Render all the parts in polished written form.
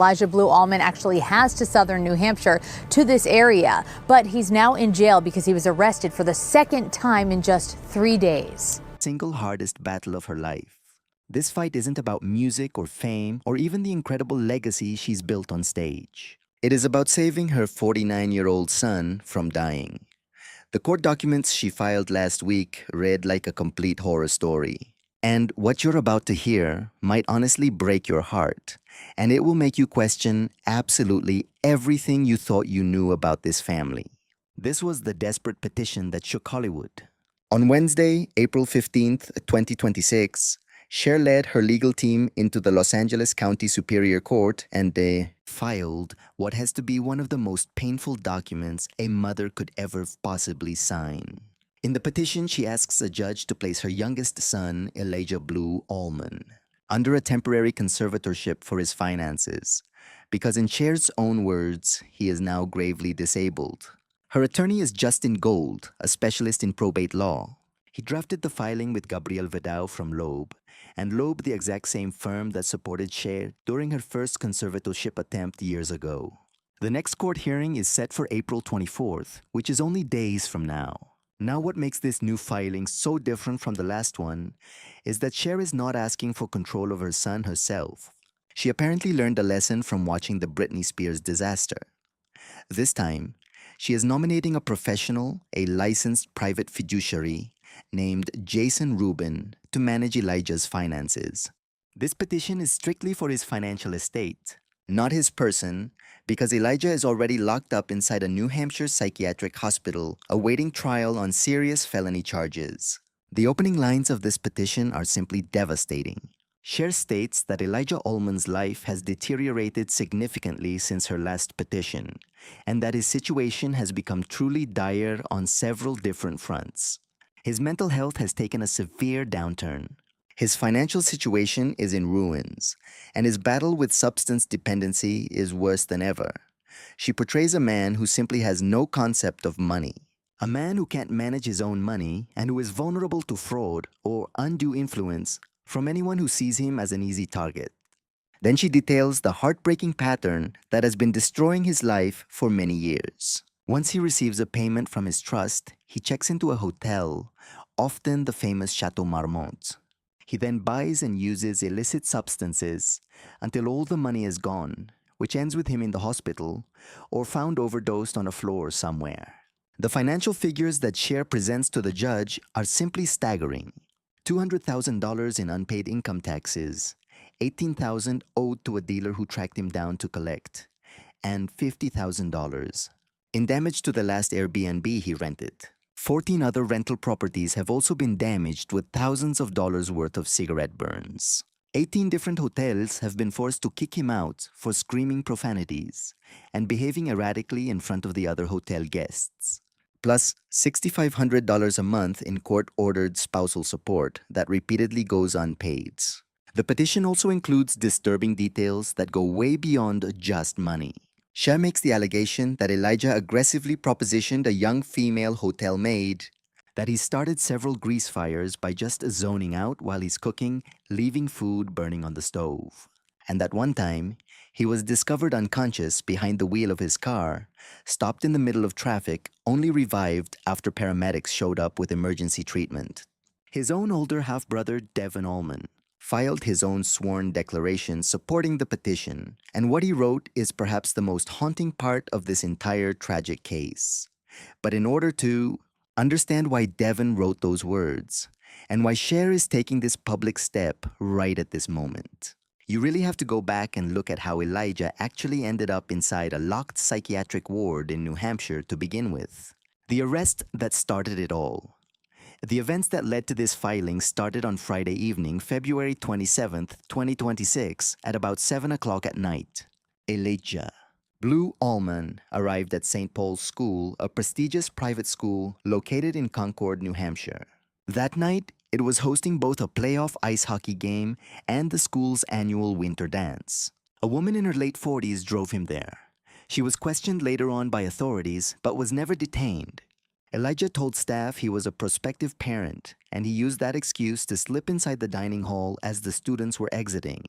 Elijah Blue Allman actually has to southern New Hampshire to this area, but he's now in jail because he was arrested for the second time in just 3 days. Single hardest battle of her life. This fight isn't about music or fame or even the incredible legacy she's built on stage. It is about saving her 49-year-old son from dying. The court documents she filed last week read like a complete horror story. And what you're about to hear might honestly break your heart, and it will make you question absolutely everything you thought you knew about this family. This was the desperate petition that shook Hollywood. On Wednesday, April 15th, 2026, Cher led her legal team into the Los Angeles County Superior Court and filed what has to be one of the most painful documents a mother could ever possibly sign. In the petition, she asks a judge to place her youngest son, Elijah Blue Allman, under a temporary conservatorship for his finances, because in Cher's own words, he is now gravely disabled. Her attorney is Justin Gold, a specialist in probate law. He drafted the filing with Gabriel Vidal from Loeb, and Loeb the exact same firm that supported Cher during her first conservatorship attempt years ago. The next court hearing is set for April 24th, which is only days from now. Now what makes this new filing so different from the last one is that Cher is not asking for control of her son herself. She apparently learned a lesson from watching the Britney Spears disaster. This time, she is nominating a professional, a licensed private fiduciary named Jason Rubin to manage Elijah's finances. This petition is strictly for his financial estate, not his person, because Elijah is already locked up inside a New Hampshire psychiatric hospital awaiting trial on serious felony charges. The opening lines of this petition are simply devastating. Cher states that Elijah Allman's life has deteriorated significantly since her last petition, and that his situation has become truly dire on several different fronts. His mental health has taken a severe downturn. His financial situation is in ruins, and his battle with substance dependency is worse than ever. She portrays a man who simply has no concept of money. A man who can't manage his own money and who is vulnerable to fraud or undue influence from anyone who sees him as an easy target. Then she details the heartbreaking pattern that has been destroying his life for many years. Once he receives a payment from his trust, he checks into a hotel, often the famous Chateau Marmont. He then buys and uses illicit substances until all the money is gone, which ends with him in the hospital or found overdosed on a floor somewhere. The financial figures that Cher presents to the judge are simply staggering. $200,000 in unpaid income taxes, $18,000 owed to a dealer who tracked him down to collect, and $50,000 in damage to the last Airbnb he rented. 14 other rental properties have also been damaged with thousands of dollars worth of cigarette burns. 18 different hotels have been forced to kick him out for screaming profanities and behaving erratically in front of the other hotel guests. Plus $6,500 a month in court-ordered spousal support that repeatedly goes unpaid. The petition also includes disturbing details that go way beyond just money. Cher makes the allegation that Elijah aggressively propositioned a young female hotel maid, that he started several grease fires by just zoning out while he's cooking, leaving food burning on the stove, and that one time, he was discovered unconscious behind the wheel of his car, stopped in the middle of traffic, only revived after paramedics showed up with emergency treatment. His own older half-brother, Devon Allman, filed his own sworn declaration supporting the petition, and what he wrote is perhaps the most haunting part of this entire tragic case. But in order to understand why Devon wrote those words, and why Cher is taking this public step right at this moment, you really have to go back and look at how Elijah actually ended up inside a locked psychiatric ward in New Hampshire to begin with. The arrest that started it all. The events that led to this filing started on Friday evening, February 27th, 2026, at about 7 o'clock at night. Elijah Blue Allman arrived at St. Paul's School, a prestigious private school located in Concord, New Hampshire. That night, it was hosting both a playoff ice hockey game and the school's annual winter dance. A woman in her late 40s drove him there. She was questioned later on by authorities, but was never detained. Elijah told staff he was a prospective parent, and he used that excuse to slip inside the dining hall as the students were exiting.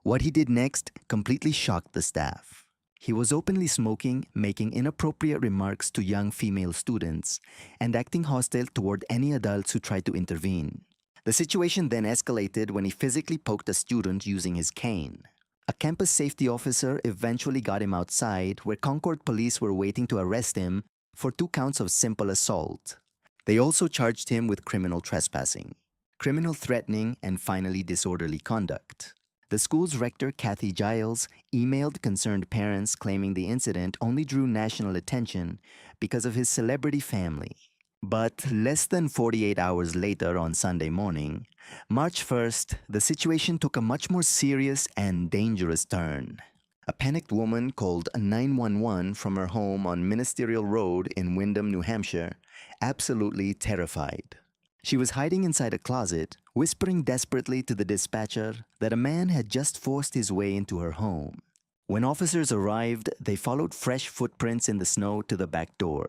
What he did next completely shocked the staff. He was openly smoking, making inappropriate remarks to young female students, and acting hostile toward any adults who tried to intervene. The situation then escalated when he physically poked a student using his cane. A campus safety officer eventually got him outside, where Concord police were waiting to arrest him for 2 counts of simple assault. They also charged him with criminal trespassing, criminal threatening, and finally disorderly conduct. The school's rector, Kathy Giles, emailed concerned parents claiming the incident only drew national attention because of his celebrity family. But less than 48 hours later on Sunday morning, March 1st, the situation took a much more serious and dangerous turn. A panicked woman called 911 from her home on Ministerial Road in Windham, New Hampshire, absolutely terrified. She was hiding inside a closet, whispering desperately to the dispatcher that a man had just forced his way into her home. When officers arrived, they followed fresh footprints in the snow to the back door,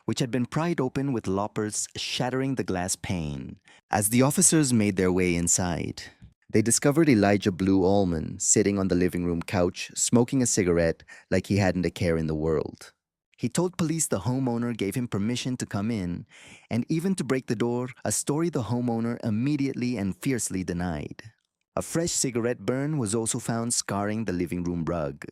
which had been pried open with loppers shattering the glass pane. As the officers made their way inside, they discovered Elijah Blue Allman sitting on the living room couch, smoking a cigarette like he hadn't a care in the world. He told police the homeowner gave him permission to come in, and even to break the door, a story the homeowner immediately and fiercely denied. A fresh cigarette burn was also found scarring the living room rug.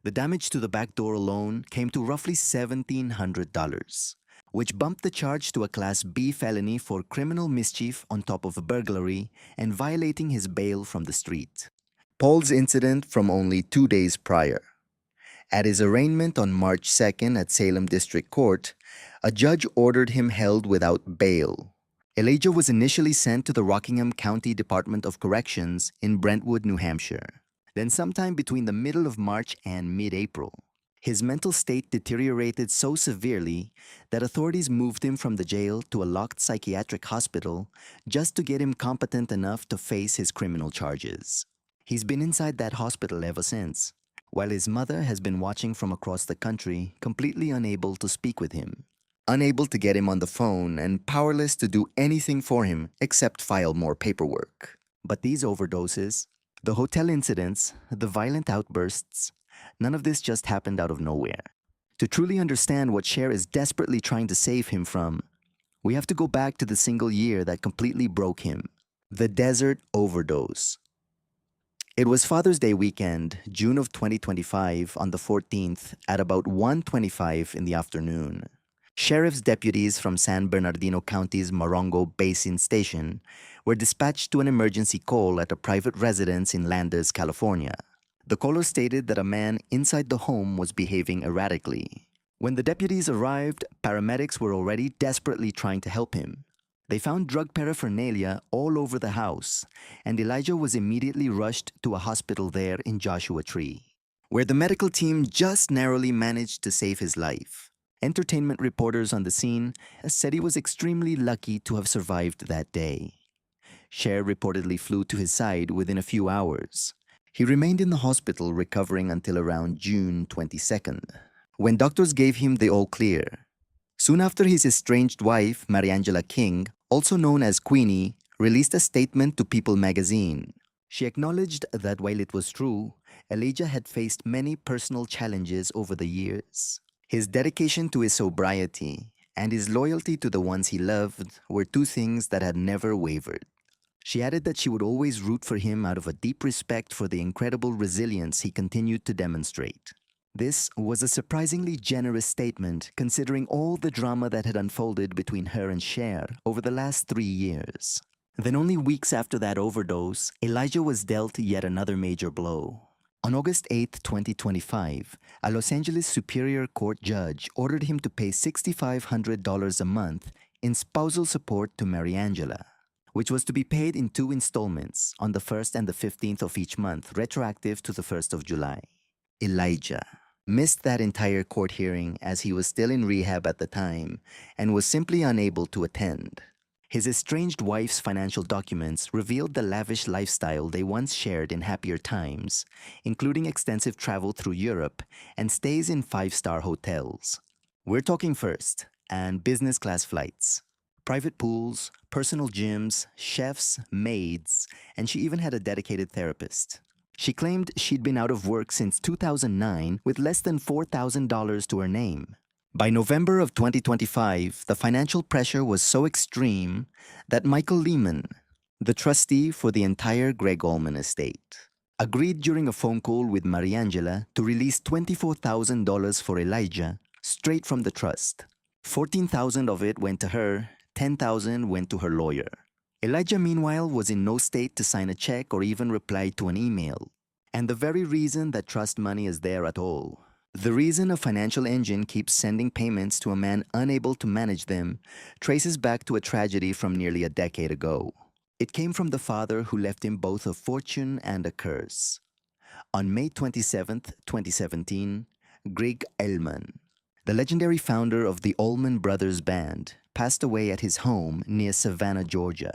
The damage to the back door alone came to roughly $1,700, which bumped the charge to a Class B felony for criminal mischief on top of a burglary and violating his bail from the street. Paul's incident from only 2 days prior. At his arraignment on March 2nd at Salem District Court, a judge ordered him held without bail. Elijah was initially sent to the Rockingham County Department of Corrections in Brentwood, New Hampshire. Then sometime between the middle of March and mid-April, his mental state deteriorated so severely that authorities moved him from the jail to a locked psychiatric hospital just to get him competent enough to face his criminal charges. He's been inside that hospital ever since, while his mother has been watching from across the country, completely unable to speak with him, unable to get him on the phone, and powerless to do anything for him except file more paperwork. But these overdoses, the hotel incidents, the violent outbursts, none of this just happened out of nowhere. To truly understand what Cher is desperately trying to save him from, we have to go back to the single year that completely broke him, the desert overdose. It was Father's Day weekend, June of 2025, on the 14th at about 1:25 in the afternoon. Sheriff's deputies from San Bernardino County's Morongo Basin Station were dispatched to an emergency call at a private residence in Landers, California. The caller stated that a man inside the home was behaving erratically. When the deputies arrived, paramedics were already desperately trying to help him. They found drug paraphernalia all over the house, and Elijah was immediately rushed to a hospital there in Joshua Tree, where the medical team just narrowly managed to save his life. Entertainment reporters on the scene said he was extremely lucky to have survived that day. Cher reportedly flew to his side within a few hours. He remained in the hospital recovering until around June 22nd, when doctors gave him the all clear. Soon after, his estranged wife, Mariangela King, also known as Queenie, released a statement to People magazine. She acknowledged that while it was true, Elijah had faced many personal challenges over the years. His dedication to his sobriety and his loyalty to the ones he loved were 2 things that had never wavered. She added that she would always root for him out of a deep respect for the incredible resilience he continued to demonstrate. This was a surprisingly generous statement considering all the drama that had unfolded between her and Cher over the last 3 years. Then only weeks after that overdose, Elijah was dealt yet another major blow. On August 8, 2025, a Los Angeles Superior Court judge ordered him to pay $6,500 a month in spousal support to Mariangela, which was to be paid in 2 installments on the 1st and the 15th of each month, retroactive to the 1st of July. Elijah missed that entire court hearing as he was still in rehab at the time and was simply unable to attend. His estranged wife's financial documents revealed the lavish lifestyle they once shared in happier times, including extensive travel through Europe and stays in 5-star hotels. We're talking first and business class flights, private pools, personal gyms, chefs, maids, and she even had a dedicated therapist. She claimed she'd been out of work since 2009 with less than $4,000 to her name. By November of 2025, the financial pressure was so extreme that Michael Lehman, the trustee for the entire Blue Allman estate, agreed during a phone call with Mariangela to release $24,000 for Elijah straight from the trust. $14,000 of it went to her, $10,000 went to her lawyer. Elijah, meanwhile, was in no state to sign a check or even reply to an email. And the very reason that trust money is there at all, the reason a financial engine keeps sending payments to a man unable to manage them, traces back to a tragedy from nearly a decade ago. It came from the father who left him both a fortune and a curse. On May 27, 2017, Blue Allman, the legendary founder of the Allman Brothers Band, passed away at his home near Savannah, Georgia.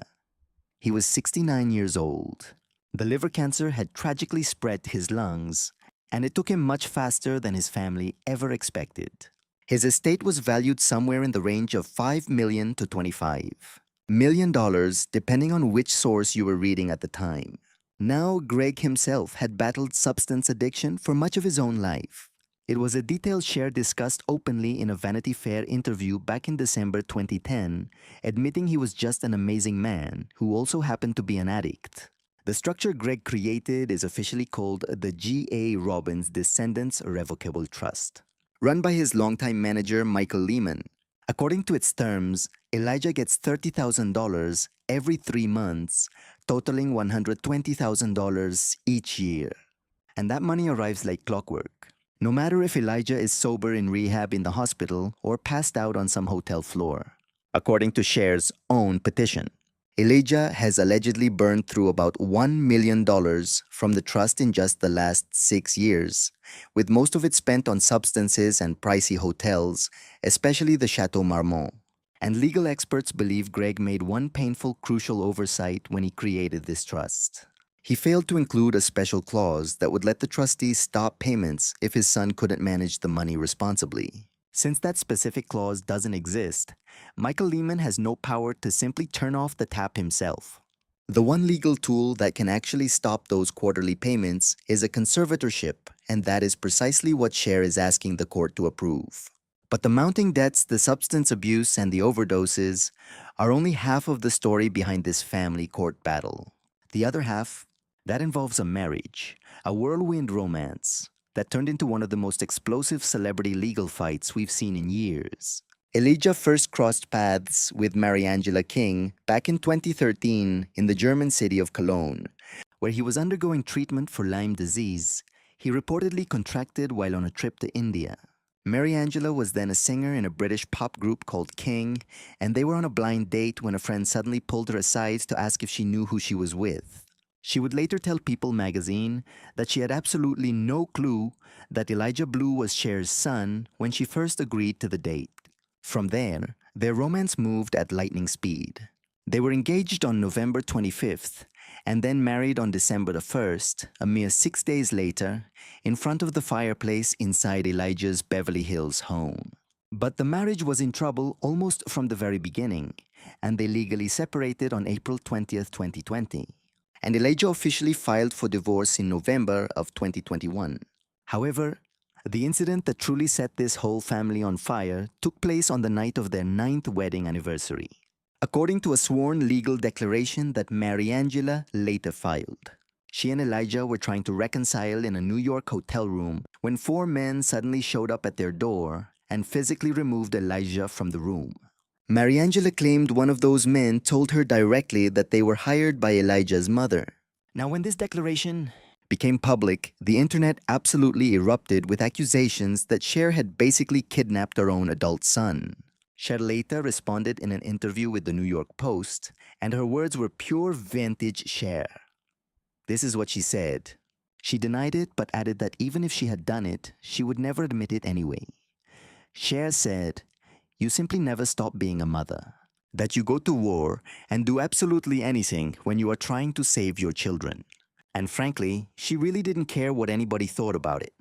He was 69 years old. The liver cancer had tragically spread to his lungs, and it took him much faster than his family ever expected. His estate was valued somewhere in the range of $5 million to $25 million, depending on which source you were reading at the time. Now, Greg himself had battled substance addiction for much of his own life. It was a detail Cher discussed openly in a Vanity Fair interview back in December 2010, admitting he was just an amazing man who also happened to be an addict. The structure Greg created is officially called the G.A. Robbins Descendants Irrevocable Trust, run by his longtime manager Michael Lehman. According to its terms, Elijah gets $30,000 every 3 months, totaling $120,000 each year. And that money arrives like clockwork, no matter if Elijah is sober in rehab in the hospital or passed out on some hotel floor. According to Cher's own petition, Elijah has allegedly burned through about $1 million from the trust in just the last 6 years, with most of it spent on substances and pricey hotels, especially the Chateau Marmont. And legal experts believe Greg made one painful, crucial oversight when he created this trust. He failed to include a special clause that would let the trustees stop payments if his son couldn't manage the money responsibly. Since that specific clause doesn't exist, Michael Lehman has no power to simply turn off the tap himself. The one legal tool that can actually stop those quarterly payments is a conservatorship, and that is precisely what Cher is asking the court to approve. But the mounting debts, the substance abuse, and the overdoses are only half of the story behind this family court battle. The other half, that involves a marriage, a whirlwind romance, that turned into one of the most explosive celebrity legal fights we've seen in years. Elijah first crossed paths with Mariangela King back in 2013 in the German city of Cologne, where he was undergoing treatment for Lyme disease he reportedly contracted while on a trip to India. Mariangela was then a singer in a British pop group called King, and they were on a blind date when a friend suddenly pulled her aside to ask if she knew who she was with. She would later tell People magazine that she had absolutely no clue that Elijah Blue was Cher's son when she first agreed to the date. From there, their romance moved at lightning speed. They were engaged on November 25th and then married on December the 1st, a mere 6 days later, in front of the fireplace inside Elijah's Beverly Hills home. But the marriage was in trouble almost from the very beginning, and they legally separated on April 20th, 2020. And Elijah officially filed for divorce in November of 2021. However, the incident that truly set this whole family on fire took place on the night of their 9th wedding anniversary, according to a sworn legal declaration that Mariangela later filed. She and Elijah were trying to reconcile in a New York hotel room when 4 men suddenly showed up at their door and physically removed Elijah from the room. Mariangela claimed one of those men told her directly that they were hired by Elijah's mother. Now, when this declaration became public, the internet absolutely erupted with accusations that Cher had basically kidnapped her own adult son. Cher later responded in an interview with the New York Post, and her words were pure vintage Cher. This is what she said. She denied it, but added that even if she had done it, she would never admit it anyway. Cher said, "You simply never stop being a mother. That you go to war and do absolutely anything when you are trying to save your children." And frankly, she really didn't care what anybody thought about it.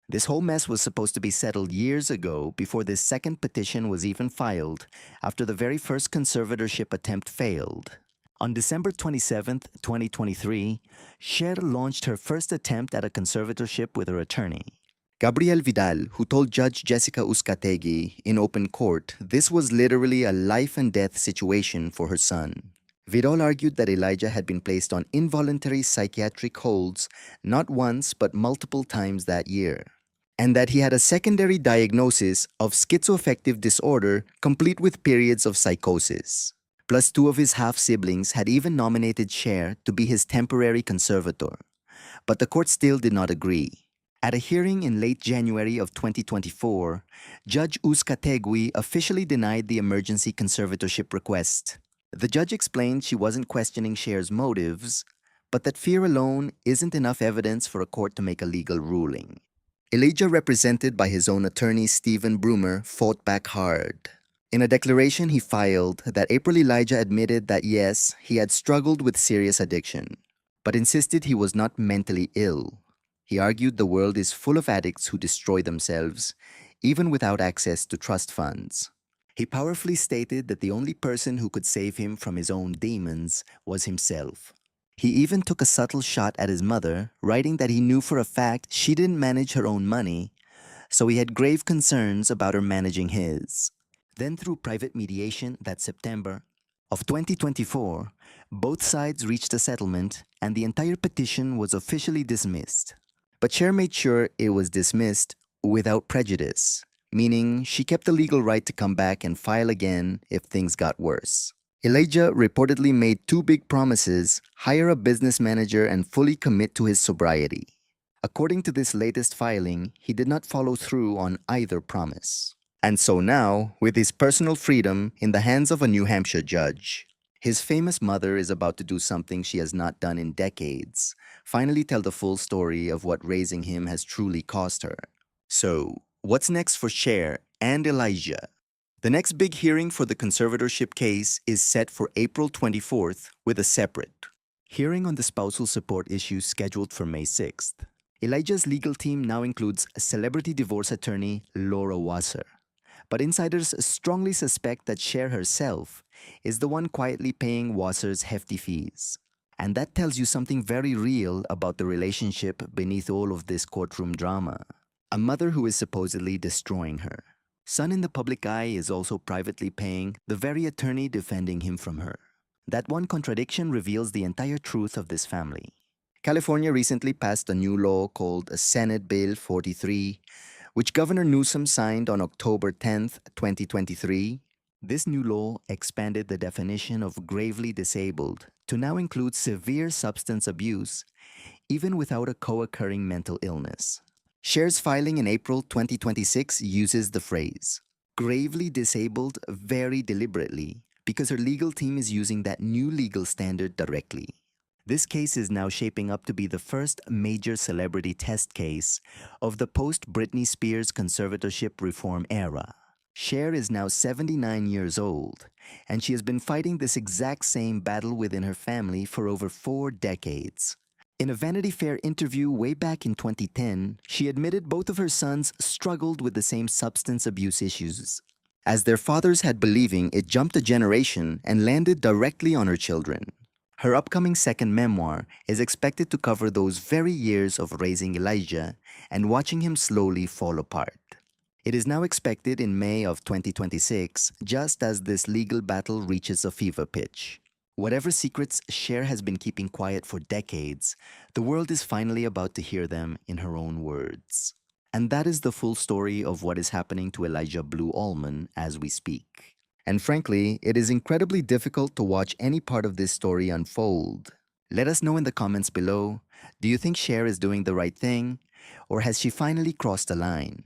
This whole mess was supposed to be settled years ago before this second petition was even filed, after the very first conservatorship attempt failed. On December 27, 2023, Cher launched her first attempt at a conservatorship with her attorney. Gabriel Vidal, who told Judge Jessica Uzcategui in open court this was literally a life and death situation for her son. Vidal argued that Elijah had been placed on involuntary psychiatric holds not once but multiple times that year, and that he had a secondary diagnosis of schizoaffective disorder complete with periods of psychosis. Plus, two of his half-siblings had even nominated Cher to be his temporary conservator, but the court still did not agree. At a hearing in late January of 2024, Judge Uzcategui officially denied the emergency conservatorship request. The judge explained she wasn't questioning Cher's motives, but that fear alone isn't enough evidence for a court to make a legal ruling. Elijah, represented by his own attorney Stephen Brumer, fought back hard. In a declaration he filed that April, Elijah admitted that yes, he had struggled with serious addiction, but insisted he was not mentally ill. He argued the world is full of addicts who destroy themselves, even without access to trust funds. He powerfully stated that the only person who could save him from his own demons was himself. He even took a subtle shot at his mother, writing that he knew for a fact she didn't manage her own money, so he had grave concerns about her managing his. Then, through private mediation that September of 2024, both sides reached a settlement and the entire petition was officially dismissed. But Cher made sure it was dismissed without prejudice, meaning she kept the legal right to come back and file again if things got worse. Elijah reportedly made two big promises: hire a business manager and fully commit to his sobriety. According to this latest filing, he did not follow through on either promise. And so now, with his personal freedom in the hands of a New Hampshire judge, his famous mother is about to do something she has not done in decades, finally tell the full story of what raising him has truly cost her. So, what's next for Cher and Elijah? The next big hearing for the conservatorship case is set for April 24th with a separate hearing on the spousal support issue scheduled for May 6th. Elijah's legal team now includes celebrity divorce attorney Laura Wasser, but insiders strongly suspect that Cher herself is the one quietly paying Wasser's hefty fees. And that tells you something very real about the relationship beneath all of this courtroom drama. A mother who is supposedly destroying her son in the public eye is also privately paying the very attorney defending him from her. That one contradiction reveals the entire truth of this family. California recently passed a new law called Senate Bill 43, which Governor Newsom signed on October 10, 2023. This new law expanded the definition of gravely disabled to now include severe substance abuse, even without a co-occurring mental illness. Cher's filing in April 2026 uses the phrase gravely disabled very deliberately because her legal team is using that new legal standard directly. This case is now shaping up to be the first major celebrity test case of the post-Britney Spears conservatorship reform era. Cher is now 79 years old, and she has been fighting this exact same battle within her family for over 4 decades. In a Vanity Fair interview way back in 2010, she admitted both of her sons struggled with the same substance abuse issues, as their fathers had believing it jumped a generation and landed directly on her children. Her upcoming second memoir is expected to cover those very years of raising Elijah and watching him slowly fall apart. It is now expected in May of 2026, just as this legal battle reaches a fever pitch. Whatever secrets Cher has been keeping quiet for decades, the world is finally about to hear them in her own words. And that is the full story of what is happening to Elijah Blue Allman as we speak. And frankly, it is incredibly difficult to watch any part of this story unfold. Let us know in the comments below, do you think Cher is doing the right thing? Or has she finally crossed the line?